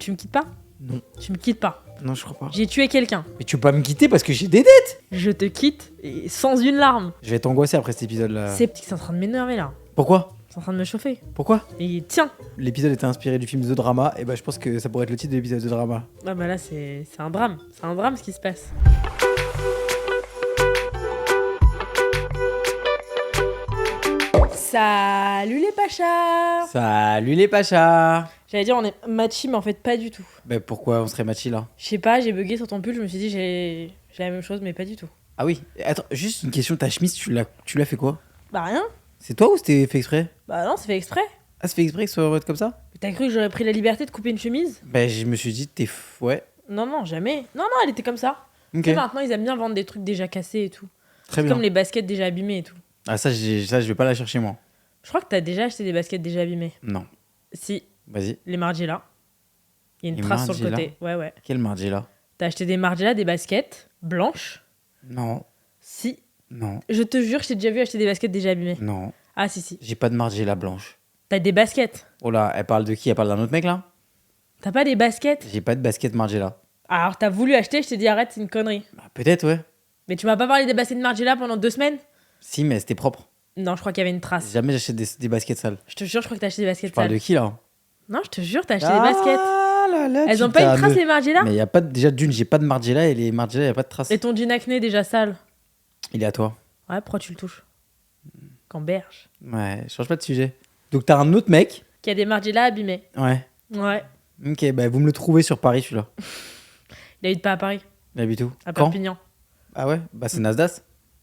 Tu me quittes pas? Non. Tu me quittes pas. Non, je crois pas. J'ai tué quelqu'un. Mais tu peux pas me quitter parce que j'ai des dettes. Je te quitte et sans une larme. Je vais t'angoisser après cet épisode-là. C'est en train de m'énerver là. Pourquoi? C'est en train de me chauffer. Pourquoi? Et tiens. L'épisode était inspiré du film The Drama, et bah je pense que ça pourrait être le titre de l'épisode The Drama. Ah bah là c'est un drame. C'est un drame ce qui se passe. Salut les pachas. Salut les pachas. J'allais dire on est matchy mais en fait pas du tout. Bah pourquoi on serait matchy là? Je sais pas, j'ai bugué sur ton pull, je me suis dit j'ai la même chose mais pas du tout. Ah oui, attends, juste une question, ta chemise, tu l'as fait quoi? Bah rien. C'est toi ou c'était fait exprès? Bah non, c'est fait exprès. Ah, c'est fait exprès que ce soit en mode comme ça? T'as cru que j'aurais pris la liberté de couper une chemise? Bah je me suis dit, ouais. Non, jamais. Non, elle était comme ça. Ok, Tu sais, maintenant ils aiment bien vendre des trucs déjà cassés et tout. très C'est bien. comme les baskets déjà abîmées et tout. Ah ça je vais pas la chercher moi. Je crois que t'as déjà acheté des baskets déjà abîmées. Non, Si, vas-y. les Margiela. Il y a une Les trace sur le Margiela côté. Ouais. Quel mardi là? T'as acheté des Margiela, des baskets blanches. Non, Si. non, Je te jure, je t'ai déjà vu acheter des baskets déjà abîmées. non. Ah, si. J'ai pas de Margiela blanche. T'as des baskets. Oh là, elle parle de qui? Elle parle d'un autre mec là? T'as pas des baskets? J'ai pas de basket Margiela. Alors, t'as voulu acheter, je t'ai dit arrête, c'est une connerie. Bah, peut-être, ouais. Mais tu m'as pas parlé des baskets de Margiela pendant 2 semaines? Si, mais c'était propre. Non, je crois qu'il y avait une trace. Jamais j'achète des baskets sales. Je te jure, je crois que t'as acheté des baskets Tu parles sales. de qui là? Non, je te jure, t'as acheté des baskets. Ah là là, Elles tu ont pas une t'as trace, me- les Margiela? Mais y a pas déjà d'une, j'ai pas de Margiela et les Margiela, y a pas de trace. Et ton jean acné déjà sale? Il est à toi. Ouais, pourquoi tu le touches? Camberge. Ouais, change pas de sujet. Donc t'as un autre mec. Qui a des Margiela abîmés. Ouais. Ouais. Ok, bah vous me le trouvez sur Paris celui-là. Il habite pas à Paris, Il habite où? à Quand? Perpignan. Ah ouais? Bah c'est Nasdaq.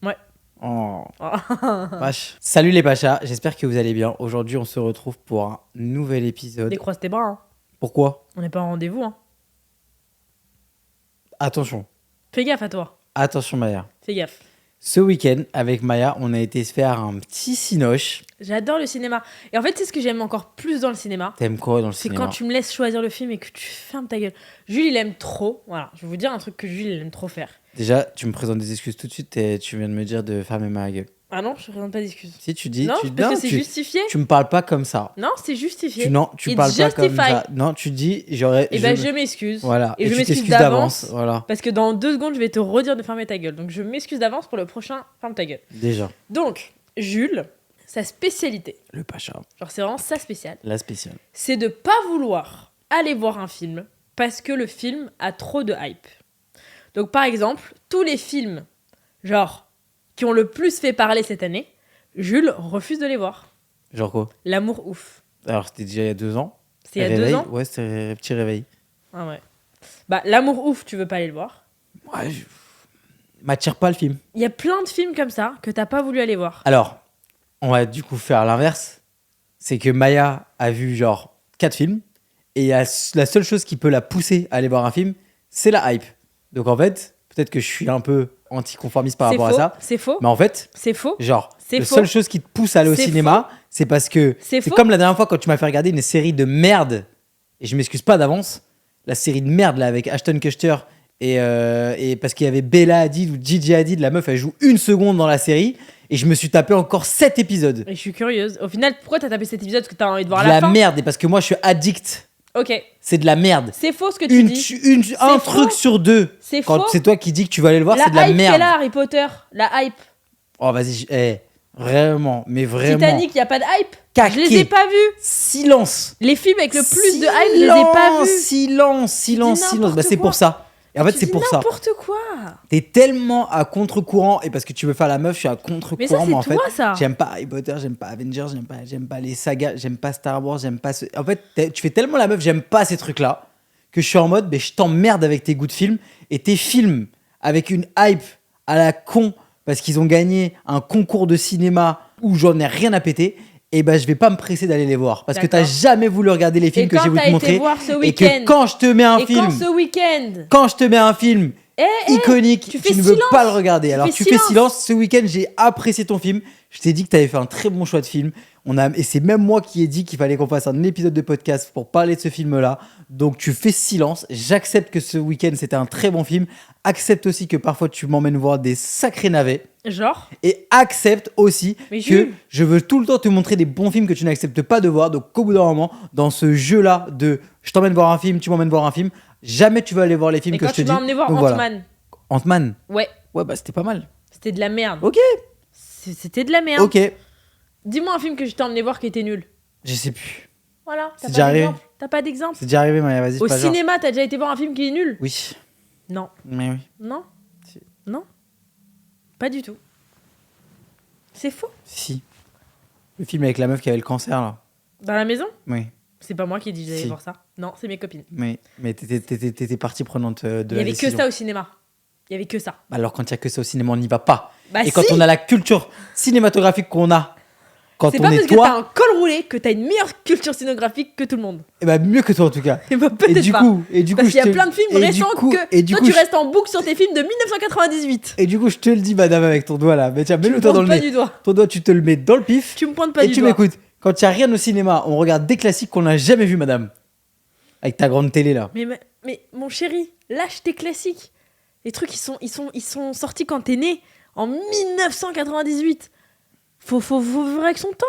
Ouais. Oh, Oh. vache. Salut les pachas, j'espère que vous allez bien. Aujourd'hui on se retrouve pour un nouvel épisode. Décroise tes bras, hein. Pourquoi? On n'est pas en rendez-vous, hein. Attention. Fais gaffe à toi. Attention Maya. Fais gaffe. Ce week-end, avec Maya, on a été se faire un petit cinoche. J'adore le cinéma. Et en fait, c'est ce que j'aime encore plus dans le cinéma. T'aimes quoi dans le C'est cinéma? quand tu me laisses choisir le film et que tu fermes ta gueule. Jules, il aime trop. Voilà, je vais vous dire un truc que Jules, il aime trop faire. Déjà, tu me présentes des excuses tout de suite et tu viens de me dire de fermer ma gueule. Ah non, je ne présente pas d'excuses. Si tu dis, Non, tu parce non, que c'est tu, justifié. tu me parles pas comme ça. Non, c'est justifié. Tu It's parles pas comme justified. ça. Non, tu dis j'aurais. Et ben, je m'excuse. Voilà. Et je tu m'excuse t'excuses d'avance. Voilà. Parce que dans 2 secondes, je vais te redire de fermer ta gueule. Donc, je m'excuse d'avance pour le prochain ferme ta gueule. Déjà. Donc, Jules, sa spécialité, Le pacha. genre c'est vraiment sa spéciale, La spéciale. c'est de pas vouloir aller voir un film parce que le film a trop de hype. Donc par exemple, tous les films, genre, qui ont le plus fait parler cette année, Jules refuse de les voir. Genre quoi? L'amour ouf. Alors c'était déjà il y a 2 ans. C'est il y a Réveil 2 ans. Ouais, c'était petit réveil. Ah ouais. Bah, l'amour ouf, tu veux pas aller le voir. Ouais. M'attire pas le film. Il y a plein de films comme ça que t'as pas voulu aller voir. Alors, on va du coup faire l'inverse. C'est que Maya a vu genre 4 films et la seule chose qui peut la pousser à aller voir un film, c'est la hype. Donc en fait, peut-être que je suis un peu anticonformiste par C'est rapport faux, à ça. c'est faux, Mais en fait, c'est faux. genre, C'est la faux. seule chose qui te pousse à aller au C'est cinéma, c'est parce que C'est c'est faux. comme la dernière fois quand tu m'as fait regarder une série de merde, et je m'excuse pas d'avance, la série de merde là avec Ashton Kutcher et parce qu'il y avait Bella Hadid ou Gigi Hadid, la meuf elle joue 1 seconde dans la série, et je me suis tapé encore 7 épisodes. Et je suis curieuse. Au final, pourquoi t'as tapé cet épisode? Parce que t'as envie de voir De la la fin. merde, et parce que moi je suis addict, Ok. c'est de la merde. C'est faux ce que tu dis. Un faux. truc sur 2. C'est Quand faux. c'est toi qui dis que tu vas aller le voir, La c'est de la hype merde. qu'elle a, Harry Potter. La hype. Oh vas-y, vraiment, mais vraiment. Titanic, y a pas de hype. Caqué. Je les ai pas vus. Silence. Les films avec le plus de hype, je les ai pas vus. Silence. n'importe Bah, c'est quoi. pour ça. Et en fait, Tu c'est dis pour ça. n'importe quoi. T'es tellement à contre-courant, et parce que tu veux faire la meuf, je suis à contre-courant. Mais ça, c'est en fait, toi, ça. j'aime pas Harry Potter, j'aime pas Avengers, j'aime pas les sagas, j'aime pas Star Wars, j'aime pas. En fait, tu fais tellement la meuf, j'aime pas ces trucs-là, que je suis en mode, mais je t'emmerde avec tes goûts de films, et tes films avec une hype à la con, parce qu'ils ont gagné un concours de cinéma où j'en ai rien à péter. Et ben je vais pas me presser d'aller les voir parce que t'as D'accord. jamais voulu regarder les films Et que quand j'ai voulu t'as te été montrer, voir ce et week-end que quand je te mets un Et film, quand ce week-end quand je te mets un film Eh, iconique, tu tu fais ne veux silence. pas le regarder. Tu Alors fais tu fais silence. Ce week-end, j'ai apprécié ton film. Je t'ai dit que t'avais fait un très bon choix de film. Et c'est même moi qui ai dit qu'il fallait qu'on fasse un épisode de podcast pour parler de ce film-là. Donc tu fais silence. J'accepte que ce week-end, c'était un très bon film. Accepte aussi que parfois tu m'emmènes voir des sacrés navets. Genre. Et accepte aussi Mais que Jules. je veux tout le temps te montrer des bons films que tu n'acceptes pas de voir. Donc au bout d'un moment, dans ce jeu-là de je t'emmène voir un film, tu m'emmènes voir un film, jamais tu vas aller voir les films Mais que quand je te tu dis. m'as emmené voir Donc voilà. Ant-Man. Ant-Man. Ouais, Ouais, bah c'était pas mal. c'était de la merde. Ok, C'était de la merde. ok. Dis-moi un film que je t'ai emmené voir qui était nul. Je sais plus. Voilà, C'est t'as déjà pas arrivé. d'exemple. T'as pas d'exemple. C'est déjà arrivé, Maya, vas-y. Au c'est pas genre. cinéma, t'as déjà été voir un film qui est nul? Oui, Non. mais oui. Non. Si. Non. Pas du tout. C'est faux. Si. Le film avec la meuf qui avait le cancer, là. Dans la maison? Oui, C'est pas moi qui ai dit que j'allais Si. voir ça. Non, c'est mes copines. oui. Mais t'étais partie prenante de Il y la avait décision. que ça au cinéma. Il y avait que ça. Alors quand il y a que ça au cinéma, on n'y va pas. Bah Et quand si. on a la culture cinématographique qu'on a, quand C'est on pas est parce que t'as toi, un col roulé que t'as une meilleure culture cinématographique que tout le monde. eh ben, mieux que toi en tout cas. Et bah Et peut-être du pas. coup, Parce qu'il y a je te- plein de films et du récents coup- que et du toi coup, tu je- restes en boucle sur tes films de 1998. Et du coup, je te le dis, madame, avec ton doigt là. Mais tiens, Tu me mets-le toi dans pointes le pas nez. du doigt. Ton doigt, tu te le mets dans le pif. Tu me pointes pas Et du tu doigt. m'écoutes. Quand il n'y a rien au cinéma, on regarde des classiques qu'on n'a jamais vus, madame. Avec ta grande télé là. Mais mon chéri, lâche tes classiques. Les trucs, ils sont sortis quand t'es né, en 1998. Faut vivre avec son temps.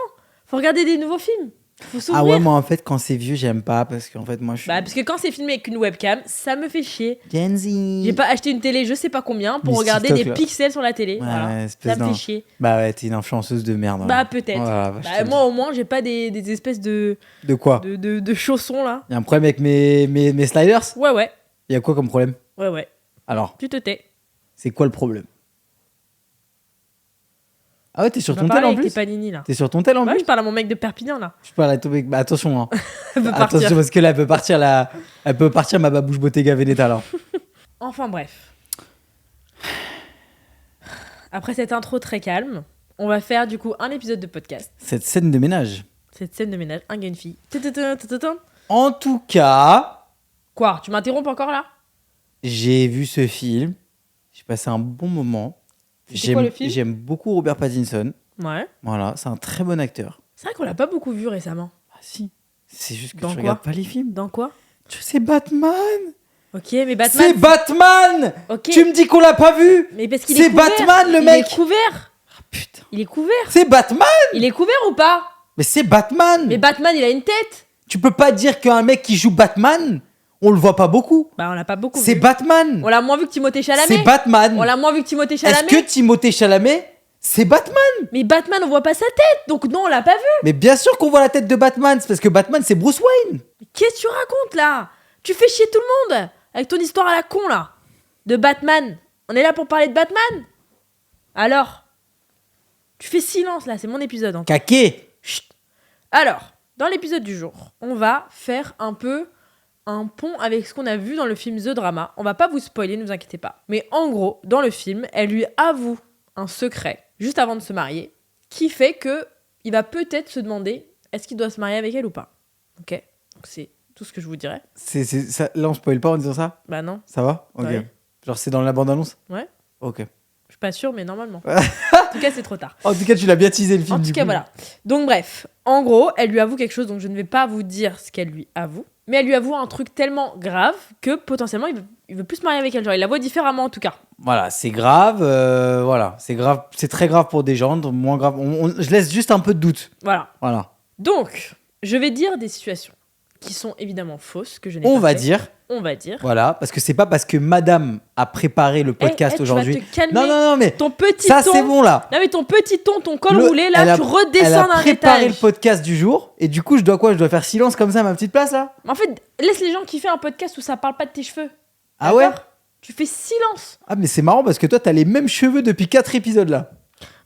Faut regarder des nouveaux films. Faut s'ouvrir. Ah ouais, moi en fait, quand c'est vieux, j'aime pas parce qu'en fait, moi je suis. Bah, parce que quand c'est filmé avec une webcam, ça me fait chier. Gen Z. J'ai pas acheté une télé, je sais pas combien, pour Mais regarder TikTok, des là. pixels sur la télé. Ouais, Voilà. espèce Ça me d'un- fait chier. Bah ouais, t'es une influenceuse de merde. Bah, peut-être. Voilà, bah, je te le Moi, au moins, j'ai pas des espèces de, dis. De quoi de chaussons là. Il y a un problème avec mes sliders. Ouais. Il y a quoi comme problème Ouais. Alors, Tu te tais. c'est quoi le problème? Ah ouais, t'es sur On va ton tel parler en avec tes plus. panini là. T'es sur ton tel en Ouais, plus. je parle à mon mec de Perpignan là. Je parle à ton mec. Bah, attention, hein. Elle peut partir. Attention parce que là, elle peut partir Elle peut partir ma babouche Bottega Veneta là. Enfin bref. Après cette intro très calme, on va faire du coup un épisode de podcast. Cette scène de ménage. Cette scène de ménage, un gars, une fille. En tout cas, Quoi, tu m'interromps encore là? j'ai vu ce film. J'ai passé un bon moment. C'était quoi le film? J'aime beaucoup Robert Pattinson. Ouais. Voilà, c'est un très bon acteur. C'est vrai qu'on l'a pas beaucoup vu récemment. Ah si. C'est juste que Dans tu quoi? regardes pas les films. Dans quoi? C'est Batman. Ok, mais Batman. C'est Batman. Ok. Tu me dis qu'on l'a pas vu? Mais parce qu'il C'est est couvert. Batman, le mec. Il est couvert. Ah, putain. Il est couvert. C'est Batman. Il est couvert ou pas? Mais c'est Batman. Mais Batman, il a une tête. Tu peux pas dire qu'un mec qui joue Batman, on le voit pas beaucoup. Bah, on l'a pas beaucoup C'est vu. Batman. On l'a moins vu que Timothée Chalamet. C'est Batman. On l'a moins vu que Timothée Est-ce Chalamet. que Timothée Chalamet, c'est Batman? Mais Batman, on voit pas sa tête. Donc non, on l'a pas vu. Mais bien sûr qu'on voit la tête de Batman, c'est parce que Batman c'est Bruce Wayne. Qu'est-ce que tu racontes là? Tu fais chier tout le monde avec ton histoire à la con là. De Batman. On est là pour parler de Batman? Alors? Tu fais silence là, c'est mon épisode encore. Caqué. Chut. Alors, dans l'épisode du jour, on va faire un peu un pont avec ce qu'on a vu dans le film The Drama. On va pas vous spoiler, ne vous inquiétez pas. Mais en gros, dans le film, elle lui avoue un secret juste avant de se marier qui fait que il va peut-être se demander est-ce qu'il doit se marier avec elle ou pas. Ok? Donc c'est tout ce que je vous dirais. Ça, là on spoil pas en disant ça? Bah non, Ça va? Ok. Ouais. Genre c'est dans la bande-annonce? Ouais. Ok. je suis pas sûre, mais normalement. En tout cas, c'est trop tard. En tout cas, tu l'as bien teasé le film. En du tout cas, coup. voilà. Donc, bref, en gros, elle lui avoue quelque chose, donc je ne vais pas vous dire ce qu'elle lui avoue. Mais elle lui avoue un truc tellement grave que potentiellement, il veut plus se marier avec elle. Genre, il la voit différemment en tout cas. Voilà, c'est grave. Voilà, c'est grave. C'est très grave pour des gens, donc moins grave. Je laisse juste un peu de doute. Voilà. Voilà. Donc, je vais dire des situations qui sont évidemment fausses, que je n'ai On pas va fait. dire. On va dire. Voilà, parce que c'est pas parce que Madame a préparé le podcast Tu aujourd'hui. vas te calmer. Non, mais Ton petit ça ton. c'est bon là. Non, mais ton petit ton, ton col Le- roulé, là, elle a- tu Elle redescends a d'un préparé étage. le podcast du jour et du coup je dois quoi? Je dois faire silence comme ça à ma petite place là? Mais en fait, laisse les gens kiffer un podcast où ça parle pas de tes cheveux. Ah ouais? D'accord? Tu fais silence. Ah mais c'est marrant parce que toi t'as les mêmes cheveux depuis 4 épisodes là.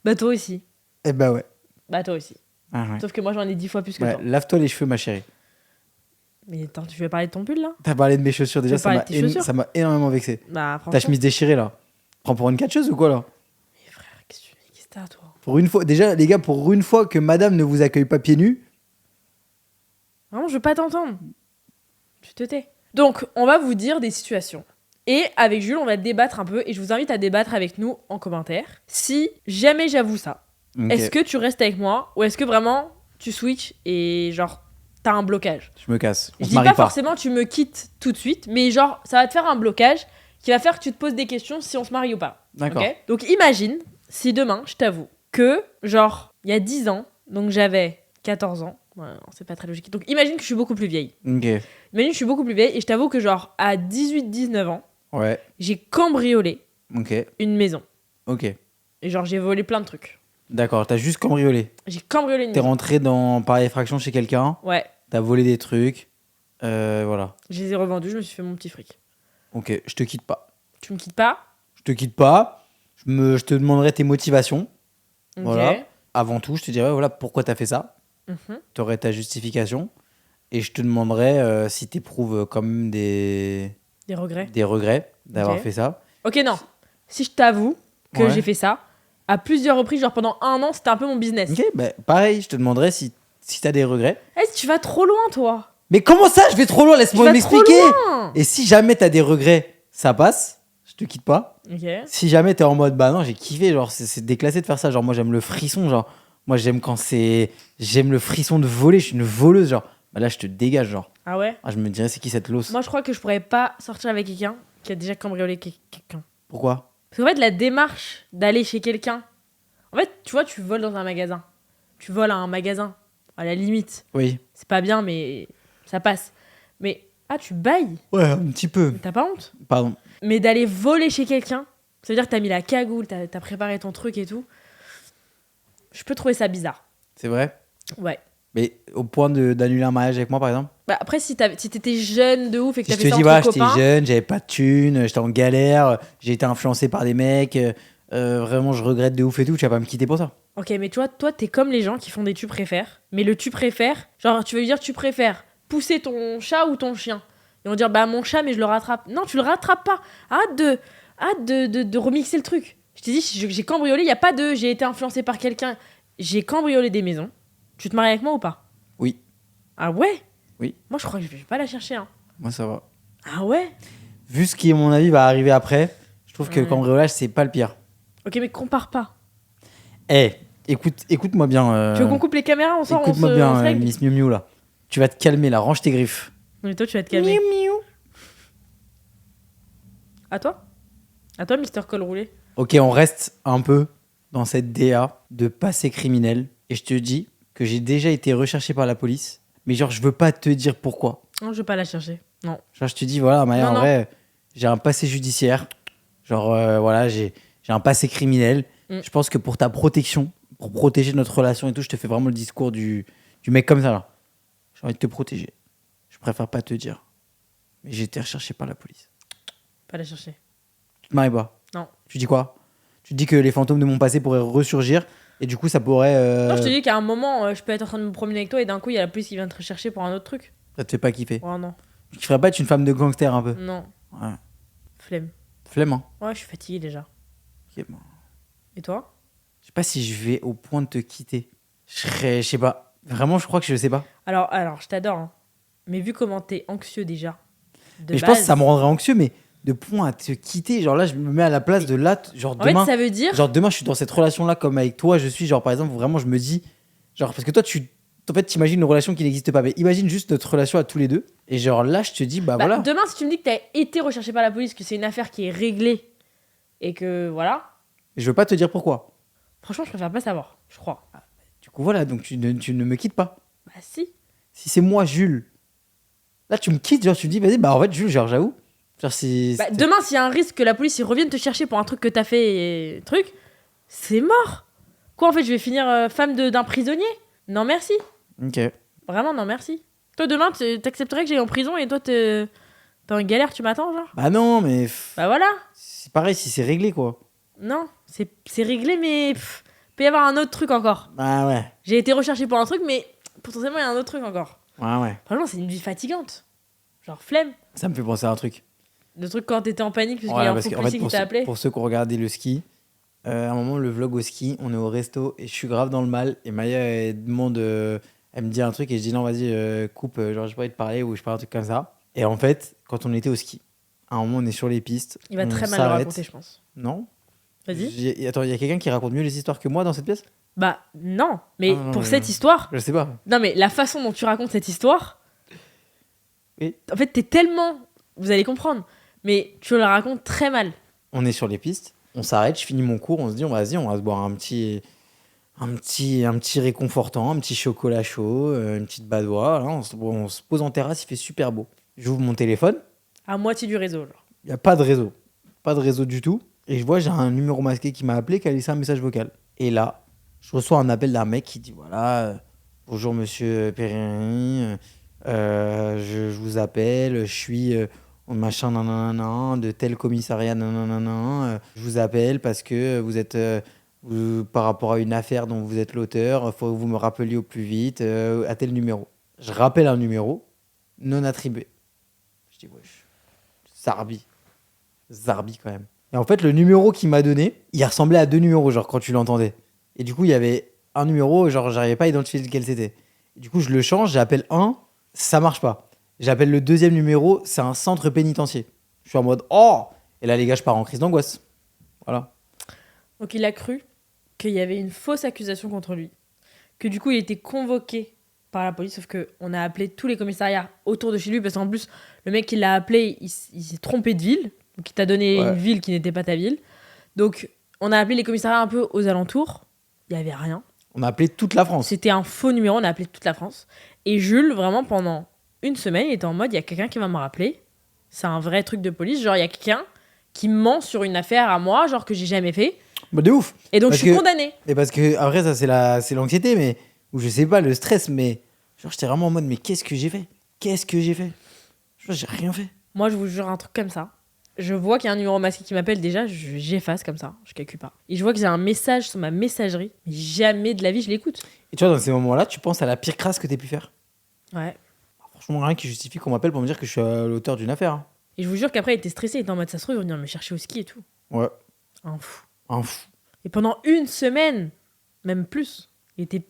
Bah, toi aussi. Eh bah ouais. Bah, toi aussi. Ah ouais. Sauf que moi, j'en ai 10 fois plus que Ouais, toi. lave-toi les cheveux ma chérie. Mais attends, tu veux parler de ton pull là? T'as parlé de mes chaussures déjà, Tu veux parler de tes chaussures? ça m'a énormément vexé. Bah, Ta franchement. chemise déchirée là. Prends pour une catcheuse ou quoi là? Mais frère, qu'est-ce que t'as, toi? Pour une fois, déjà les gars, pour une fois que Madame ne vous accueille pas pieds nus. Vraiment, je veux pas t'entendre. Tu te tais. Donc, on va vous dire des situations. Et avec Jules, on va débattre un peu. Et je vous invite à débattre avec nous en commentaire. Si jamais j'avoue ça, Ok. Est-ce que tu restes avec moi ou est-ce que vraiment tu switches et genre t'as un blocage? Je me casse. On Je se dis marie pas pas. forcément tu me quittes tout de suite, mais genre ça va te faire un blocage qui va faire que tu te poses des questions si on se marie ou pas. D'accord. Ok. Donc imagine si demain, je t'avoue, que genre il y a 10 ans, donc j'avais 14 ans, ouais, non, c'est pas très logique. Donc imagine que je suis beaucoup plus vieille. Ok. Imagine que je suis beaucoup plus vieille et je t'avoue que genre à 18-19 ans, Ouais. j'ai cambriolé Ok. une maison. Ok. Et genre j'ai volé plein de trucs. D'accord. T'as juste cambriolé. J'ai cambriolé une T'es maison. rentré par effraction chez quelqu'un. Ouais, T'as volé des trucs. Voilà. je les ai revendus, je me suis fait mon petit fric. Ok. Je te quitte pas. Tu me quittes pas? Je te quitte pas. Je te demanderai tes motivations. Ok. Voilà. Avant tout, je te dirais voilà pourquoi t'as fait ça. Mhm. T'aurais ta justification. Et je te demanderai si t'éprouves quand même des Des regrets. d'avoir Ok. fait ça. Ok, non. Si je t'avoue que Ouais. j'ai fait ça, à plusieurs reprises, genre pendant 1 an, c'était un peu mon business. Ok, bah, pareil, je te demanderai si t'as des regrets. Eh, tu vas trop loin, toi. Mais comment ça, je vais trop loin, Tu laisse-moi vas trop m'expliquer. loin. Et si jamais t'as des regrets, ça passe, je te quitte pas. Ok. Si jamais t'es en mode, bah non, j'ai kiffé, genre, c'est déclassé de faire ça. Genre, moi, j'aime le frisson, genre, moi, j'aime le frisson de voler, je suis une voleuse, genre, bah là, je te dégage, genre. Ah ouais? Ah, je me dirais, c'est qui cette losse? Moi, je crois que je pourrais pas sortir avec quelqu'un qui a déjà cambriolé quelqu'un. Pourquoi? Parce qu'en fait, la démarche d'aller chez quelqu'un. En fait, tu vois, tu voles dans un magasin. Tu voles à un magasin. À la limite. Oui. C'est pas bien, mais ça passe. Mais, ah, tu bailles. Ouais, un petit peu. Mais t'as pas honte? Pardon. Mais d'aller voler chez quelqu'un, ça veut dire que t'as mis la cagoule, t'as préparé ton truc et tout. Je peux trouver ça bizarre. C'est vrai? Ouais. Mais au point d'annuler un mariage avec moi, par exemple? Bah après, si t'étais jeune de ouf et que Si je t'avais te ça dis, entre voilà, j'étais copains... jeune, j'avais pas de thunes, j'étais en galère, j'ai été influencé par des mecs, vraiment, je regrette de ouf et tout, tu vas pas me quitter pour ça. Ok, mais tu vois, toi, t'es comme les gens qui font des tu préfères. Mais le tu préfères, genre, tu veux dire tu préfères pousser ton chat ou ton chien. Ils vont dire, bah mon chat, mais je le rattrape. Non, tu le rattrapes pas. Arrête de remixer le truc. Je t'ai dit, j'ai cambriolé, y a pas de j'ai été influencé par quelqu'un. J'ai cambriolé des maisons. Tu te maries avec moi ou pas? Oui. Ah ouais? Oui. Moi, je crois que je vais pas la chercher, hein. Moi, ça va. Ah ouais? Vu ce qui, à mon avis, va arriver après, je trouve que le Ouais. cambriolage, c'est pas le pire. Ok, mais compare pas. Eh, écoute-moi bien. Tu veux qu'on coupe les caméras, on sort, on Écoute-moi se bien, règle? Miss Miu Miu, là. Tu vas te calmer, là, range tes griffes. Mais toi, tu vas te calmer. À toi? À toi, Mister Col Roulé? Ok, on reste un peu dans cette DA de passé criminel. Et je te dis que j'ai déjà été recherché par la police. Mais genre, je veux pas te dire pourquoi. Non, je vais pas la chercher. Non. Genre, je te dis, voilà, Maya, Non, en non. vrai, j'ai un passé judiciaire. Genre, voilà, j'ai un passé criminel. Mm. Je pense que pour ta protection, pour protéger notre relation et tout, je te fais vraiment le discours du mec comme ça, là. J'ai envie de te protéger. Je préfère pas te dire. Mais j'ai été recherché par la police. Pas la chercher. Tu te maries pas? Non. Tu dis quoi? Tu te dis que les fantômes de mon passé pourraient ressurgir et du coup, ça pourrait. Non, je te dis qu'à un moment, je peux être en train de me promener avec toi et d'un coup, il y a la police qui vient te rechercher pour un autre truc. Ça te fait pas kiffer. Oh non. Tu ferais pas être une femme de gangster un peu? Non. Ouais. Flemme. Flemme, hein. Ouais, je suis fatiguée déjà. Ok, bon. Et toi? Je sais pas si je vais au point de te quitter. Je sais pas. Vraiment, je crois que je sais pas. Alors, je t'adore, hein. Mais vu comment t'es anxieux déjà. De Mais je pense base, que ça me rendrait anxieux, mais de point à te quitter, genre là, je me mets à la place de là, genre En fait, demain. ça veut dire. Genre demain, je suis dans cette relation-là comme avec toi, je suis, genre par exemple, vraiment, je me dis, genre, parce que toi, en fait, t'imagines une relation qui n'existe pas, mais imagine juste notre relation à tous les deux, et genre là, je te dis, bah, Bah, voilà. demain, si tu me dis que t'as été recherché par la police, que c'est une affaire qui est réglée et que voilà, Je veux pas te dire pourquoi. franchement, je préfère pas savoir, je crois. Du coup, voilà, donc tu ne me quittes pas. Bah, si. Si c'est moi, Jules, là, tu me quittes, genre, tu me dis, vas-y, bah, en fait, Jules, genre, j'avoue. Genre, Bah, demain, s'il y a un risque que la police ils revienne te chercher pour un truc que t'as fait et truc, c'est mort. Quoi, en fait, je vais finir femme d'un prisonnier? Non, merci. Ok. Vraiment, non, merci. Toi, demain, t'accepterais que j'aille en prison et toi, t'es en galère, tu m'attends, genre? Bah, non, mais Bah voilà. c'est pareil si c'est réglé, quoi. Non, c'est réglé, mais peut y avoir un autre truc encore. Bah, ouais. J'ai été recherché pour un truc, mais potentiellement, il y a un autre truc encore. Ouais, ouais. Franchement, c'est une vie fatigante. Genre, flemme. Ça me fait penser à un truc. Le truc quand t'étais en panique parce qu'il y Voilà, a un parce faux qu'en policier qui t'a appelé. pour ceux qui ont regardé le ski, à un moment, le vlog au ski, on est au resto et je suis grave dans le mal. Et Maya, elle demande, elle me dit un truc et je dis non, vas-y, coupe, genre, j'ai pas envie de parler ou je parle un truc comme ça. Et en fait, quand on était au ski, à un moment, on est sur les pistes. Il va on très mal le s'arrête. raconter, je pense. Non. Vas-y. Attends, il y a quelqu'un qui raconte mieux les histoires que moi dans cette pièce? Bah non, mais Ah, non, pour mais cette histoire, Je sais pas. non mais la façon dont tu racontes cette histoire, Oui. en fait t'es tellement, vous allez comprendre, mais tu la racontes très mal. On est sur les pistes, on s'arrête, je finis mon cours, on se dit, vas-y, on va se boire un petit réconfortant, un petit chocolat chaud, une petite badoie. Là, on se pose en terrasse, il fait super beau. J'ouvre mon téléphone, À moitié du réseau, genre. il n'y a pas de réseau. Pas de réseau du tout. Et je vois, j'ai un numéro masqué qui m'a appelé, qui a laissé un message vocal. Et là, je reçois un appel d'un mec qui dit, voilà, bonjour monsieur Perrin, je vous appelle, je suis machin nanana, de tel commissariat nanana, je vous appelle parce que vous êtes par rapport à une affaire dont vous êtes l'auteur, il faut que vous me rappeliez au plus vite à tel numéro. Je rappelle un numéro non attribué. Je dis wesh, Zarbi quand même. Et en fait, le numéro qu'il m'a donné, il ressemblait à deux numéros, genre quand tu l'entendais. Et du coup, il y avait un numéro, genre j'arrivais pas à identifier lequel c'était. Et du coup, je le change, j'appelle un, ça marche pas. J'appelle le deuxième numéro, c'est un centre pénitentiaire. Je suis en mode oh. Et là, les gars, je pars en crise d'angoisse. Voilà. Donc il a cru qu'il y avait une fausse accusation contre lui, que du coup il était convoqué par la police, sauf qu'on a appelé tous les commissariats autour de chez lui, parce qu'en plus le mec qui l'a appelé, il s'est trompé de ville, donc il t'a donné Ouais. une ville qui n'était pas ta ville. Donc on a appelé les commissariats un peu aux alentours, il n'y avait rien. On a appelé toute la France. C'était un faux numéro, on a appelé toute la France. Et Jules, vraiment pendant une semaine, il était en mode, il y a quelqu'un qui va me rappeler, c'est un vrai truc de police, genre il y a quelqu'un qui ment sur une affaire à moi, genre que j'ai jamais fait. Bah, de ouf. Et donc Parce je suis que- condamnée. Et parce que, après, ça, c'est l'anxiété, mais. Ou je sais pas, le stress, mais. Genre, j'étais vraiment en mode, mais qu'est-ce que j'ai fait? Qu'est-ce que j'ai fait? Genre, j'ai rien fait. Moi, je vous jure un truc comme ça. Je vois qu'il y a un numéro masqué qui m'appelle déjà, j'efface comme ça, je calcule pas. Et je vois que j'ai un message sur ma messagerie, mais jamais de la vie je l'écoute. Et tu vois, dans ces moments-là, tu penses à la pire crasse que t'aies pu faire. Ouais. Franchement, rien qui justifie qu'on m'appelle pour me dire que je suis l'auteur d'une affaire. Hein. Et je vous jure qu'après, il était stressé, il était en mode ça se trouve, il va venir me chercher au ski et tout. Ouais, Un fou. un fou. Et pendant une semaine, même plus, il était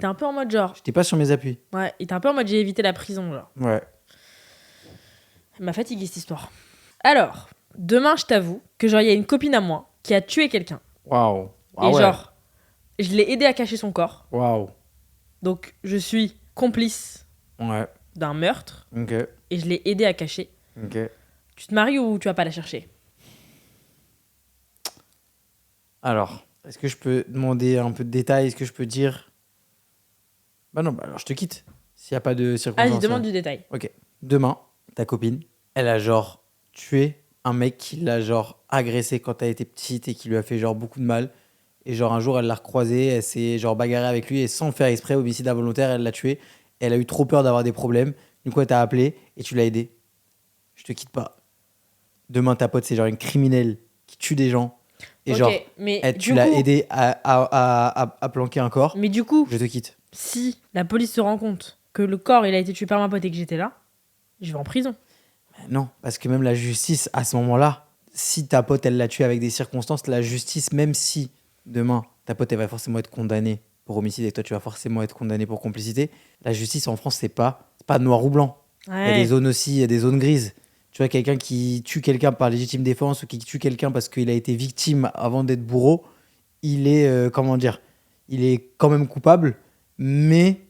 un peu en mode genre. J'étais pas sur mes appuis. Ouais, il était un peu en mode j'ai évité la prison, genre. Ouais. Elle m'a fatigué cette histoire. Alors, demain, je t'avoue que genre, il y a une copine à moi qui a tué quelqu'un. Waouh. Ah et ouais. genre, je l'ai aidé à cacher son corps. Waouh. Donc, je suis complice Ouais. d'un meurtre Ok. et je l'ai aidé à cacher. Ok. Tu te maries ou tu vas pas la chercher? Alors, est-ce que je peux demander un peu de détails? Est-ce que je peux dire. Bah non, bah alors je te quitte. S'il n'y a pas de circonstances. Vas-y, demande du détail. Ok. Demain, ta copine, elle a genre tué un mec qui l'a genre agressé quand elle était petite et qui lui a fait genre beaucoup de mal. Et genre un jour, elle l'a recroisé, elle s'est genre bagarrée avec lui et sans le faire exprès, homicide involontaire, elle l'a tué. Elle a eu trop peur d'avoir des problèmes. Du coup, elle t'a appelé et tu l'as aidé. Je te quitte pas. Demain, ta pote, c'est genre une criminelle qui tue des gens. Et Ok, genre, mais tu du l'as coup- aidé à planquer un corps. Mais du coup, Je te quitte. si la police se rend compte que le corps il a été tué par ma pote et que j'étais là, je vais en prison. Non, parce que même la justice, à ce moment-là, si ta pote, elle l'a tué avec des circonstances, la justice, même si demain, ta pote, elle va forcément être condamnée pour homicide et toi, tu vas forcément être condamné pour complicité, la justice en France, c'est pas noir ou blanc. Il y a des zones aussi, il y a des zones grises. Tu vois, quelqu'un qui tue quelqu'un par légitime défense ou qui tue quelqu'un parce qu'il a été victime avant d'être bourreau, il est, comment dire, il est quand même coupable, mais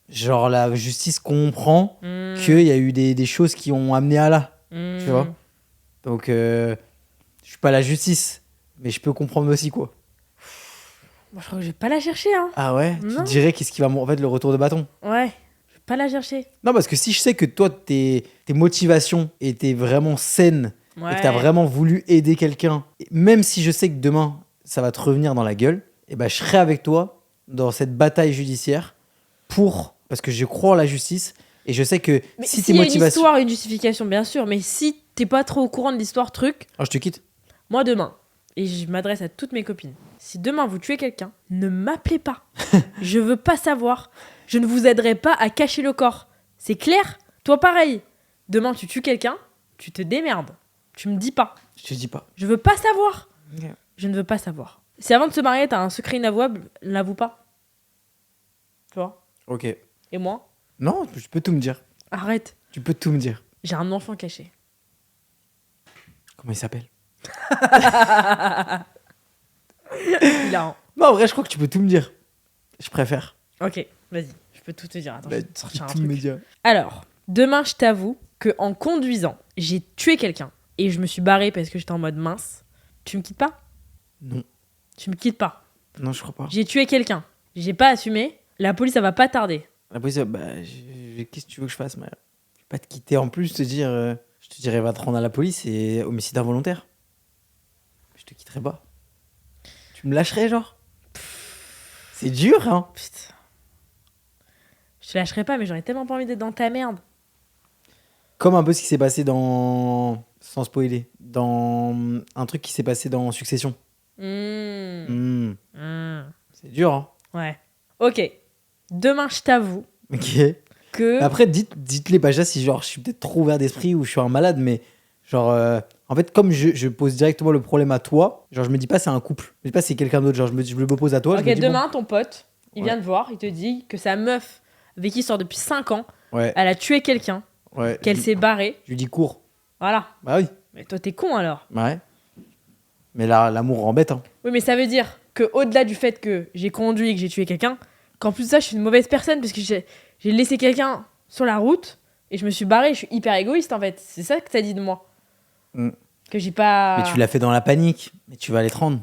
genre la justice comprend qu'il y a eu des choses qui ont amené à là, tu vois. Donc, je suis pas la justice, mais je peux comprendre aussi, quoi. Moi, je crois que je vais pas la chercher, hein. Ah ouais? Tu Non. te dirais qu'est-ce qui va en fait le retour de bâton? Ouais, je vais pas la chercher. Non, parce que si je sais que toi, tes motivations étaient vraiment saines Ouais. et que t'as vraiment voulu aider quelqu'un, et même si je sais que demain, ça va te revenir dans la gueule, et ben, je serai avec toi dans cette bataille judiciaire parce que je crois en la justice et je sais que Mais si tes s'il y a une motivations... histoire, une justification, bien sûr, mais si t'es pas trop au courant de l'histoire, truc, Ah, je te quitte. moi demain, et je m'adresse à toutes mes copines, si demain vous tuez quelqu'un, ne m'appelez pas. Je veux pas savoir. Je ne vous aiderai pas à cacher le corps. C'est clair? Toi pareil. Demain tu tues quelqu'un, tu te démerdes. Tu me dis pas. Je te dis pas. Je veux pas savoir. Ok. Je ne veux pas savoir. Si avant de se marier, t'as un secret inavouable, l'avoue pas. Tu vois? Ok. Et moi, Non, je peux tout me dire. arrête. Tu peux tout me dire. J'ai un enfant caché. Comment il s'appelle? Hilarant. Non, en vrai, je crois que tu peux tout me dire. Je préfère. Ok, vas-y, je peux tout te dire. Attends, Bah, je vais te tu sortir peux un tout me truc. dire. Alors, demain, je t'avoue que en conduisant, j'ai tué quelqu'un et je me suis barrée parce que j'étais en mode mince. Tu me quittes pas? Non. Tu me quittes pas. Non, je crois pas. J'ai tué quelqu'un. J'ai pas assumé. La police, ça va pas tarder. La police, bah, qu'est-ce que tu veux que je fasse, mais je vais pas te quitter en plus, te dire, je te dirais va te rendre à la police et homicide involontaire. Je te quitterai pas. Tu me lâcherais, genre? C'est dur, hein? Putain. Je te lâcherai pas, mais j'aurais tellement pas envie d'être dans ta merde. Comme un peu ce qui s'est passé dans. Sans spoiler. Dans un truc qui s'est passé dans Succession. Mmh. C'est dur, hein? Ouais. Ok. Demain, je t'avoue Ok. que. Après, dites-les, bah, déjà, si genre, je suis peut-être trop ouvert d'esprit ou je suis un malade, mais genre, en fait, comme je pose directement le problème à toi, genre, je me dis pas c'est un couple, je me dis pas c'est quelqu'un d'autre, genre, je me pose à toi. Ok, je me dis, demain, ton pote, il Ouais. vient te voir, il te dit que sa meuf, avec qui il sort depuis 5 ans, Ouais, elle a tué quelqu'un, ouais. qu'elle je, s'est barrée. je lui dis cours. Voilà. Bah oui, Mais toi, t'es con alors. ouais. Mais là, l'amour rend bête, hein. Oui, mais ça veut dire que au-delà du fait que j'ai conduit et que j'ai tué quelqu'un, qu'en plus de ça, je suis une mauvaise personne parce que j'ai laissé quelqu'un sur la route et je me suis barrée. Je suis hyper égoïste en fait. C'est ça que t'as dit de moi. Mm. Que j'ai pas. Mais tu l'as fait dans la panique, mais tu vas aller te rendre.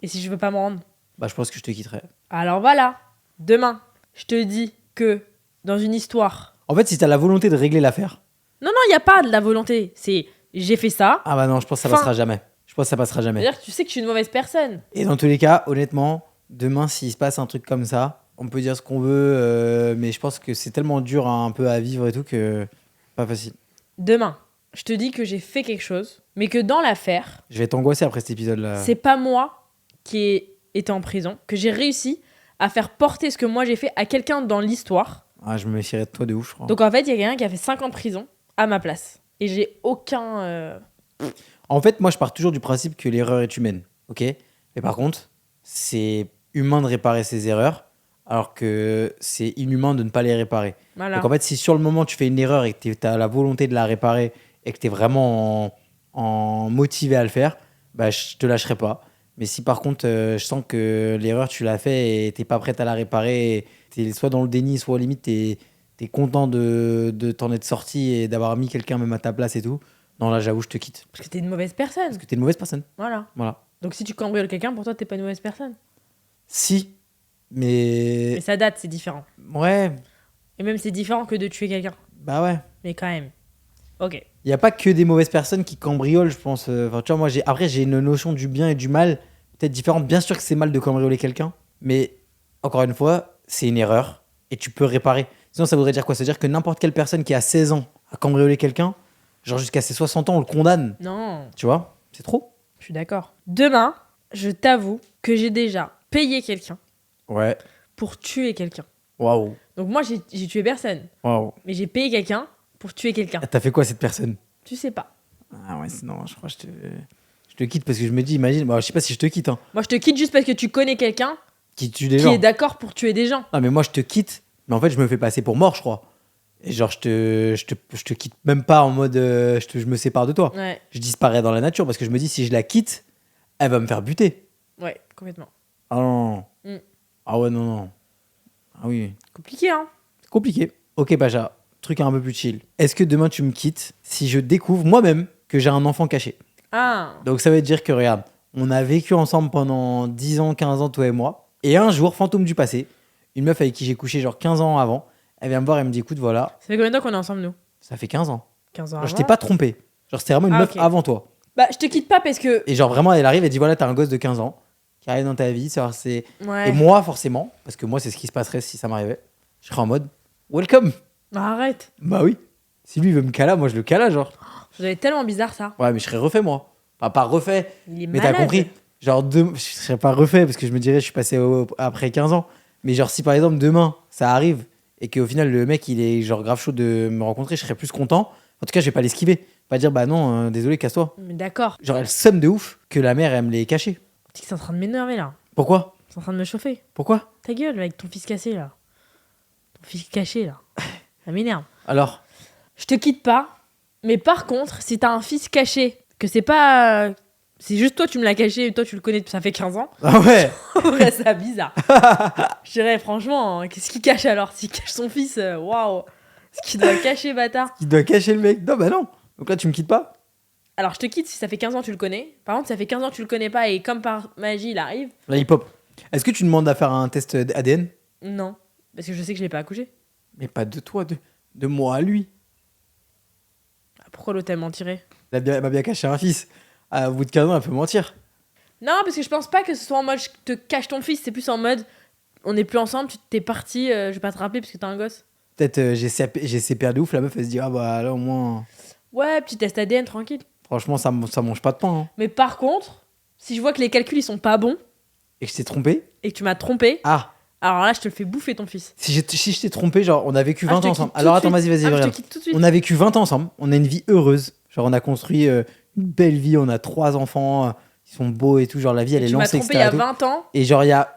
Et si je veux pas me rendre? Bah, je pense que je te quitterai. Alors voilà. Demain, je te dis que dans une histoire. En fait, si t'as la volonté de régler l'affaire. Non, non, il n'y a pas de la volonté. C'est j'ai fait ça. Ah bah non, je pense que ça Fin. passera jamais. Je pense que ça passera jamais. C'est-à-dire que tu sais que je suis une mauvaise personne. Et dans tous les cas, honnêtement, demain, s'il se passe un truc comme ça, on peut dire ce qu'on veut, mais je pense que c'est tellement dur un peu à vivre et tout que pas facile. Demain, je te dis que j'ai fait quelque chose, mais que dans l'affaire, Je vais t'angoisser après cet épisode-là. c'est pas moi qui ai été en prison, que j'ai réussi à faire porter ce que moi j'ai fait à quelqu'un dans l'histoire. Ah, je me méfierais de toi de ouf, je crois. Donc en fait, il y a quelqu'un qui a fait 5 ans de prison à ma place. Et j'ai aucun... En fait, moi, je pars toujours du principe que l'erreur est humaine, ok? Mais par contre, c'est humain de réparer ses erreurs, alors que c'est inhumain de ne pas les réparer. Voilà. Donc en fait, si sur le moment tu fais une erreur et que tu as la volonté de la réparer et que tu es vraiment en motivé à le faire, bah, je te lâcherai pas. Mais si par contre je sens que l'erreur tu l'as fait et t'es pas prête à la réparer, tu es soit dans le déni, soit limite tu es content de t'en être sorti et d'avoir mis quelqu'un même à ta place et tout, non là j'avoue je te quitte. Parce que t'es une mauvaise personne. Parce que t'es une mauvaise personne. Voilà. Voilà. Donc si tu cambrioles quelqu'un, pour toi, t'es pas une mauvaise personne. Si, mais... Mais ça date, c'est différent. Ouais, Et même c'est différent que de tuer quelqu'un. bah ouais. Mais quand même. Ok. Il n'y a pas que des mauvaises personnes qui cambriolent, je pense. Enfin, tu vois, moi, après, j'ai une notion du bien et du mal peut-être différente. Bien sûr que c'est mal de cambrioler quelqu'un, mais encore une fois, c'est une erreur et tu peux réparer. Sinon, ça voudrait dire quoi? Ça veut dire que n'importe quelle personne qui a 16 ans a cambriolé quelqu'un, genre jusqu'à ses 60 ans, on le condamne. Non, Tu vois? C'est trop. je suis d'accord. Demain, je t'avoue que j'ai déjà payé quelqu'un Ouais. pour tuer quelqu'un. Waouh. Donc moi, j'ai tué personne. Waouh. Mais j'ai payé quelqu'un pour tuer quelqu'un. T'as fait quoi, cette personne? Tu sais pas. Ah ouais, non, je crois que je te quitte parce que je me dis, imagine, bah, je sais pas si je te quitte, hein, Moi, je te quitte juste parce que tu connais quelqu'un qui tue des qui gens. est d'accord pour tuer des gens. Non, mais moi, je te quitte, mais en fait, je me fais passer pour mort, je crois. Et genre, je te quitte même pas en mode je me sépare de toi. Ouais, Je disparais dans la nature parce que je me dis, si je la quitte, elle va me faire buter. ouais, complètement. Ah non. Mm. Ah ouais, non, non. Ah oui, Compliqué, hein. c'est compliqué. Ok, Pacha, truc un peu plus chill. Est-ce que demain, tu me quittes si je découvre moi-même que j'ai un enfant caché? Ah, Donc, ça veut dire que, regarde, on a vécu ensemble pendant 10 ans, 15 ans, toi et moi. Et un jour, fantôme du passé, une meuf avec qui j'ai couché genre 15 ans avant, elle vient me voir et me dit, écoute, voilà, ça fait combien de temps qu'on est ensemble, nous? ça fait 15 ans. 15 ans Genre, je avant. t'ai pas trompé. Genre, c'était vraiment une Ah, meuf ok. avant toi. Bah, je te quitte pas parce que... Et genre, vraiment, elle arrive et dit, voilà, t'as un gosse de 15 ans qui arrive dans ta vie. C'est... Ouais. Et moi, forcément, parce que moi, c'est ce qui se passerait si ça m'arrivait, je serais en mode, welcome. Bah, arrête. Bah oui. Si lui, il veut me cala, moi, je le cala, genre. Ça doit être tellement bizarre, ça. Ouais, mais je serais refait, moi. Enfin, pas refait, Il est mais malade. t'as compris. Genre, je serais pas refait parce que je me dirais, je suis passé après 15 ans. Mais genre, si par exemple, demain, ça arrive et qu'au final, le mec, il est genre grave chaud de me rencontrer, je serais plus content. En tout cas, je vais pas l'esquiver. Pas dire, bah non, désolé, casse-toi. Mais d'accord. Genre, elle somme de ouf que la mère, elle me l'ait caché. Tu sais que c'est en train de m'énerver, là. Pourquoi? C'est en train de me chauffer. Pourquoi? Ta gueule, avec ton fils cassé, là. Ton fils caché, là. Ça m'énerve. Alors? Je te quitte pas. Mais par contre, si t'as un fils caché, que c'est pas C'est juste toi, tu me l'as caché, et toi, tu le connais, ça fait 15 ans. Ah ouais. En vrai, c'est bizarre. Je dirais, franchement, qu'est-ce qu'il cache alors? S'il cache son fils, waouh! Ce qu'il doit cacher, bâtard. Il doit cacher le mec. Non, bah non. Donc là, tu me quittes pas? Alors, je te quitte si ça fait 15 ans, tu le connais. Par contre, ça fait 15 ans, tu le connais pas, et comme par magie, il arrive. Là, il pop. Est-ce que tu demandes à faire un test ADN? Non. Parce que je sais que je l'ai pas accouché. Mais pas de toi, de moi à lui. Pourquoi l'autre, elle mentirait? Elle m'a bien caché un fils. Au bout de 15 ans, elle peut mentir. Non, parce que je pense pas que ce soit en mode je te cache ton fils, c'est plus en mode on n'est plus ensemble, tu t'es parti, je vais pas te rappeler parce que t'as un gosse. Peut-être j'ai CPR de ouf, la meuf elle se dit ah bah là au moins Ouais, petit test ADN tranquille. franchement ça mange pas de pain hein. Mais par contre, si je vois que les calculs ils sont pas bons Et que je t'ai trompé. et que tu m'as trompé, Ah alors là je te le fais bouffer ton fils. si je t'ai trompé, genre on a vécu 20 je te ans quitte ensemble. tout Alors de attends suite. vas-y Je te regarde. quitte tout de suite. On a vécu 20 ans ensemble, on a une vie heureuse. Genre on a construit une belle vie, on a 3 enfants, ils sont beaux et tout, genre la vie elle est Tu m'as lancée trompé il etc. y a 20 ans. Et genre il y a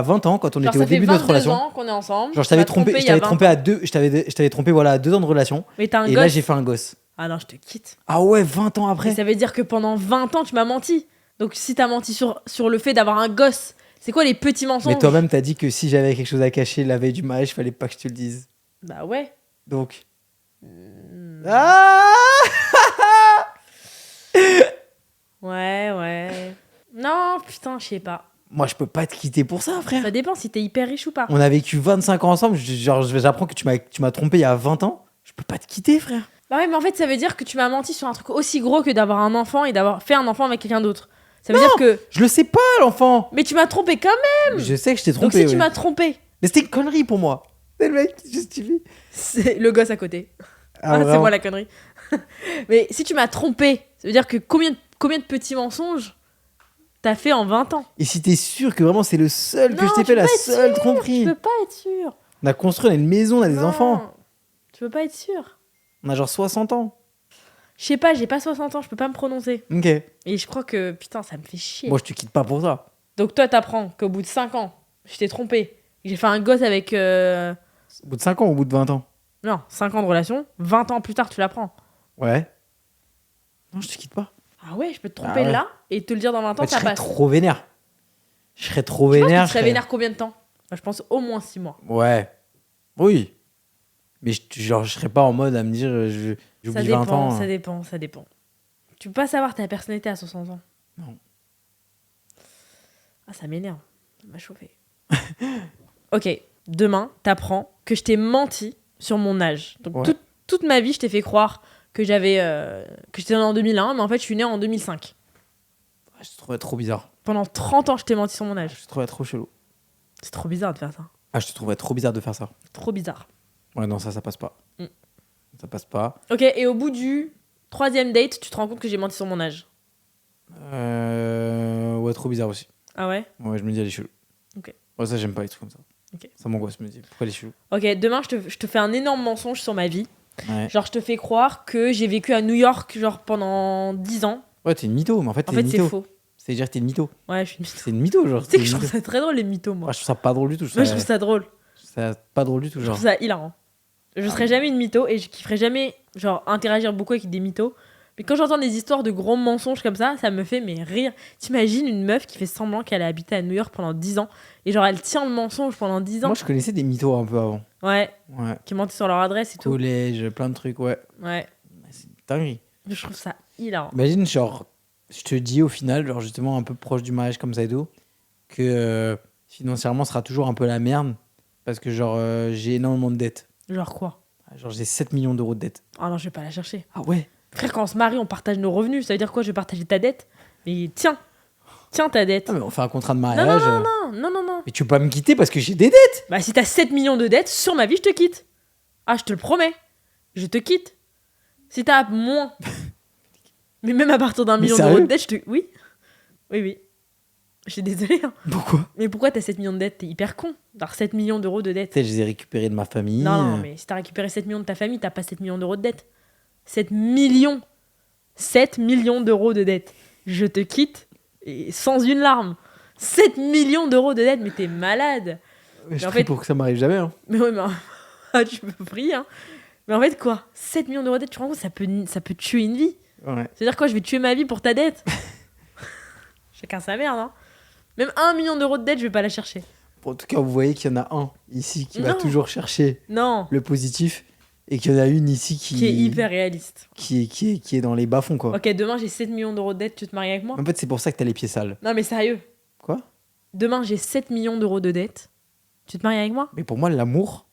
20 ans quand on Genre était ça au fait début de notre 22 relation. ans qu'on est ensemble. Genre je Tu t'avais m'as trompé, il y a 20 ans. je t'avais trompé voilà à 2 ans de relation. Mais t'as un Et gosse. là j'ai fait un gosse. Ah non, je te quitte. Ah ouais, 20 ans Mais après. ça veut dire que pendant 20 ans tu m'as menti. Donc si t'as menti sur le fait d'avoir un gosse, c'est quoi les petits mensonges? Mais toi-même, t'as dit que si j'avais quelque chose à cacher la veille du mariage, fallait pas que je te le dise. Bah ouais. Donc. Ah Ouais. Non, putain, je sais pas. Moi, je peux pas te quitter pour ça, frère. Ça dépend si t'es hyper riche ou pas. On a vécu 25 ans ensemble. Genre, j'apprends que tu m'as trompé il y a 20 ans. Je peux pas te quitter, frère. Bah ouais, mais en fait, ça veut dire que tu m'as menti sur un truc aussi gros que d'avoir un enfant et d'avoir fait un enfant avec quelqu'un d'autre. Ça veut dire que. Je le sais pas, l'enfant. Mais tu m'as trompé quand même. Je sais que je t'ai Donc trompé. si tu ouais. m'as trompé, Mais c'était une connerie pour moi. C'est le mec qui justifie. c'est le gosse à côté. Ah, c'est vraiment. moi la connerie. Mais si tu m'as trompé, ça veut dire que combien de petits mensonges t'as fait en 20 ans? Et si t'es sûr que vraiment c'est le seul que Non, je t'ai tu fait, peux la pas être seule Tu tromperie. peux pas être sûr. On a construit, on a une maison, on a des Non, enfants. Tu peux pas être sûr. On a genre 60 ans. Je sais pas, j'ai pas 60 ans, je peux pas me prononcer. Ok. Et je crois que, putain, ça me fait chier. Moi, je te quitte pas pour ça. Donc toi, t'apprends qu'au bout de 5 ans, je t'ai trompé. J'ai fait un gosse avec... Au bout de 5 ans ou au bout de 20 ans? Non, 5 ans de relation. 20 ans plus tard, tu l'apprends. Ouais. Non, je te quitte pas. Ah ouais, je peux te tromper Ah ouais. là et te le dire dans 20 ans, En fait, je ça serais passe. trop vénère. Je serais trop Tu penses que vénère. tu serais vénère combien de temps? Moi, je pense au moins 6 mois. Ouais. Oui. Mais genre, je serais pas en mode à me dire, Ça j'oublie 20 dépend, ans. ça dépend, ça dépend. Tu peux pas savoir ta personnalité à 60 ans. Non. Ah, ça m'énerve. Ça m'a chauffé. Ok, demain, t'apprends que je t'ai menti sur mon âge. Donc Ouais. toute ma vie, je t'ai fait croire que que j'étais né en 2001, mais en fait, je suis né en 2005. Je te trouvais trop bizarre. Pendant 30 ans, je t'ai menti sur mon âge. Je te trouvais trop chelou. C'est trop bizarre de faire ça. Ah, je te trouverais trop bizarre de faire ça. Trop bizarre. Ouais, non, ça passe pas. Mm. Ça passe pas. Ok, et au bout du 3e date, tu te rends compte que j'ai menti sur mon âge. Ouais, trop bizarre aussi. Ah ouais? Ouais, je me dis, elle est chelou. Ok. Ouais, ça, j'aime pas les trucs comme ça. Ok. Ça m'angoisse, je me dis, pourquoi elle est chelou? Ok, demain, je te fais un énorme mensonge sur ma vie. Ouais. Genre, je te fais croire que j'ai vécu à New York genre pendant 10 ans. Ouais, t'es une mytho, mais en fait, En t'es fait, une c'est mytho. faux. C'est-à-dire que t'es une mytho. Ouais, je suis une mytho. C'est une mytho, genre. Tu sais t'es que je une trouve mytho. ça très drôle, les mythos, moi. Ah, je trouve ça pas drôle du tout. Moi, je trouve ça drôle. ça pas drôle du tout, Je genre. trouve ça hilarant. Je serais jamais une mytho et je kifferais jamais genre interagir beaucoup avec des mythos. Mais quand j'entends des histoires de gros mensonges comme ça me fait mais rire. T'imagines une meuf qui fait semblant qu'elle a habité à New York pendant 10 ans et genre elle tient le mensonge pendant 10 ans. Moi, je connaissais des mythos un peu avant. Ouais, Ouais. qui mentent sur leur adresse et tout. Collège, plein de trucs, ouais. Ouais, C'est une dinguerie. je trouve ça hilarant. Imagine, genre, je te dis au final, genre justement un peu proche du mariage comme ça et tout, que financièrement, ce sera toujours un peu la merde parce que, genre, j'ai énormément de dettes. Genre quoi? Genre, j'ai 7 millions d'euros de dettes. Ah non, je vais pas la chercher. Ah ouais? Frère, quand on se marie, on partage nos revenus. Ça veut dire quoi? Je vais partager ta dette? Mais tiens ta dette. Ah, mais on fait un contrat de Non, mariage. non. Mais tu peux pas me quitter parce que j'ai des dettes. Bah, si t'as 7 millions de dettes, sur ma vie, je te quitte. Ah, je te le promets. Je te quitte. Si t'as moins. Mais même à partir d'un Mais million sérieux d'euros de dettes, je te. Oui. Oui. Je suis désolée. Hein. Pourquoi? Mais pourquoi t'as 7 millions de dettes? T'es hyper con. D'avoir 7 millions d'euros de dettes. Tu sais, je les ai récupérés de ma famille. Non, mais si t'as récupéré 7 millions de ta famille, t'as pas 7 millions d'euros de dettes. 7 millions. 7 millions d'euros de dettes. Je te quitte et sans une larme. 7 millions d'euros de dettes, mais t'es malade. Je en prie fait- pour que ça m'arrive jamais. Hein. Mais ouais, mais ah, tu peux prier, hein. Mais en fait, quoi? 7 millions d'euros de dettes, tu te rends compte, ça peut tuer une vie. Ouais. C'est-à-dire quoi, je vais tuer ma vie pour ta dette? Chacun sa merde, hein. Même 1 million d'euros de dette, je vais pas la chercher. En tout cas, vous voyez qu'il y en a un ici qui va Non. toujours chercher Non, le positif et qu'il y en a une ici qui est hyper réaliste. qui est dans les bas-fonds, quoi. Ok, demain j'ai 7 millions d'euros de dette, tu te maries avec moi? En fait, c'est pour ça que t'as les pieds sales. Non, mais sérieux. Quoi? Demain j'ai 7 millions d'euros de dette, tu te maries avec moi? Mais pour moi, l'amour...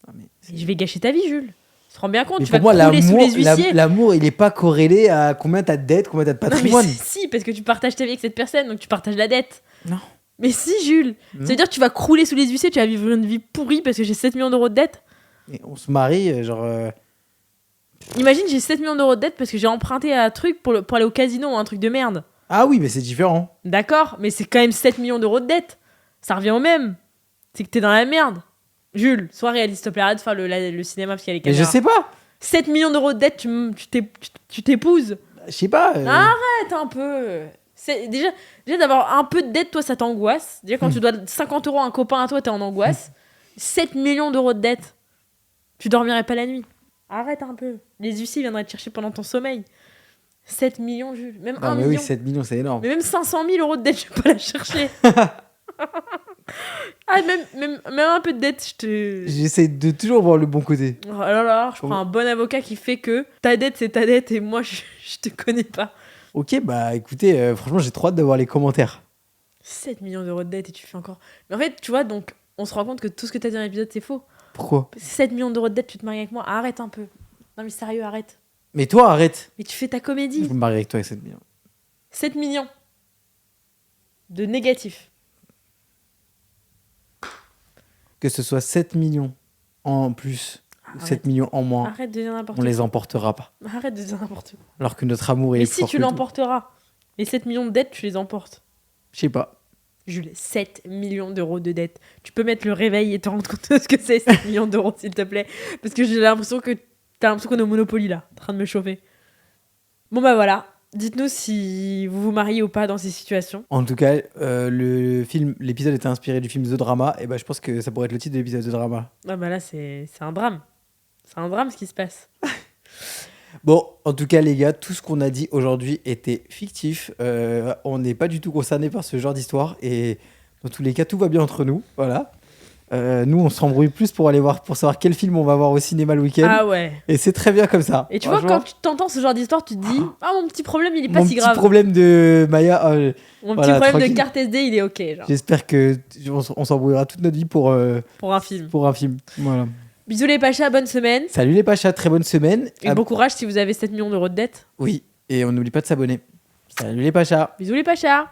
Ah, mais Et je vais gâcher ta vie, Jules. Tu te rends bien compte, Mais tu vas pour moi, crouler sous les huissiers. l'amour, il est pas corrélé à combien t'as de dettes, combien t'as de Non, mais patrimoine. si, parce que tu partages ta vie avec cette personne, donc tu partages la dette. Non. Mais si, Jules. Non. Ça veut dire que tu vas crouler sous les huissiers, tu vas vivre une vie pourrie parce que j'ai 7 millions d'euros de dette. Et on se marie, Imagine, j'ai 7 millions d'euros de dette parce que j'ai emprunté un truc pour aller au casino, un truc de merde. Ah oui, mais c'est différent. D'accord, mais c'est quand même 7 millions d'euros de dette. Ça revient au même. C'est que t'es dans la merde. Jules, sois réaliste, s'il te plaît, arrête de faire le cinéma parce qu'il y a les Mais je caméras. sais pas. 7 millions d'euros de dette, tu t'épouses. Je sais pas. Arrête un peu. Déjà d'avoir un peu de dette, toi, ça t'angoisse. Déjà, quand tu dois 50 euros à un copain à toi, t'es en angoisse. 7 millions d'euros de dette. Tu dormirais pas la nuit. Arrête un peu. Les huissiers viendraient te chercher pendant ton sommeil. 7 millions, Jules. Même Non, 1 mais million. oui, 7 millions, c'est énorme. Mais même 500 000 euros de dette, je vais pas la chercher. même un peu de dette, je te... J'essaie de toujours voir le bon côté. Oh là là, je prends un bon avocat qui fait que ta dette, c'est ta dette et moi, je te connais pas. Ok, bah écoutez, franchement, j'ai trop hâte d'avoir les commentaires. 7 millions d'euros de dette et tu fais encore... Mais en fait, tu vois, donc, on se rend compte que tout ce que t'as dit dans l'épisode, c'est faux. Pourquoi? 7 millions d'euros de dette, tu te maries avec moi. Arrête un peu. Non mais sérieux, arrête. Mais toi, arrête. Mais tu fais ta Je comédie. me marie avec toi avec 7 millions. 7 millions de négatifs. Que ce soit 7 millions en plus ou Arrête. 7 millions en moins, Arrête de dire n'importe on quoi. les emportera pas. Arrête de dire n'importe quoi. Alors que notre amour est Mais plus si fort tu que tout. l'emporteras, les 7 millions de dettes, tu les emportes. Je sais pas. Jules, 7 millions d'euros de dettes. Tu peux mettre le réveil et te rendre compte de ce que c'est 7 millions d'euros, s'il te plaît. Parce que j'ai l'impression que t'as l'impression qu'on est au Monopoly là, en train de me chauffer. Bon bah voilà. Dites-nous si vous vous mariez ou pas dans ces situations. En tout cas, l'épisode était inspiré du film The Drama, et bah je pense que ça pourrait être le titre de l'épisode The Drama. Ah bah là, c'est un drame. C'est un drame ce qui se passe. Bon, en tout cas les gars, tout ce qu'on a dit aujourd'hui était fictif. On n'est pas du tout concerné par ce genre d'histoire, et dans tous les cas, tout va bien entre nous. Voilà. Nous, on s'embrouille plus pour savoir quel film on va voir au cinéma le week-end. Ah ouais. Et c'est très bien comme ça. Et tu vois, Franchement, quand tu t'entends ce genre d'histoire, tu te dis ah, mon petit problème, il est pas mon si petit grave. problème de Maya, Mon voilà, petit problème tranquille. de carte SD, il est ok. Genre, j'espère que on s'embrouillera toute notre vie pour pour un film. un film. Voilà. Bisous les Pachas, bonne semaine. Salut les Pachas, très bonne semaine. Et bon courage si vous avez 7 millions d'euros de dette. Oui, et on n'oublie pas de s'abonner. Salut les Pachas. Bisous les Pachas.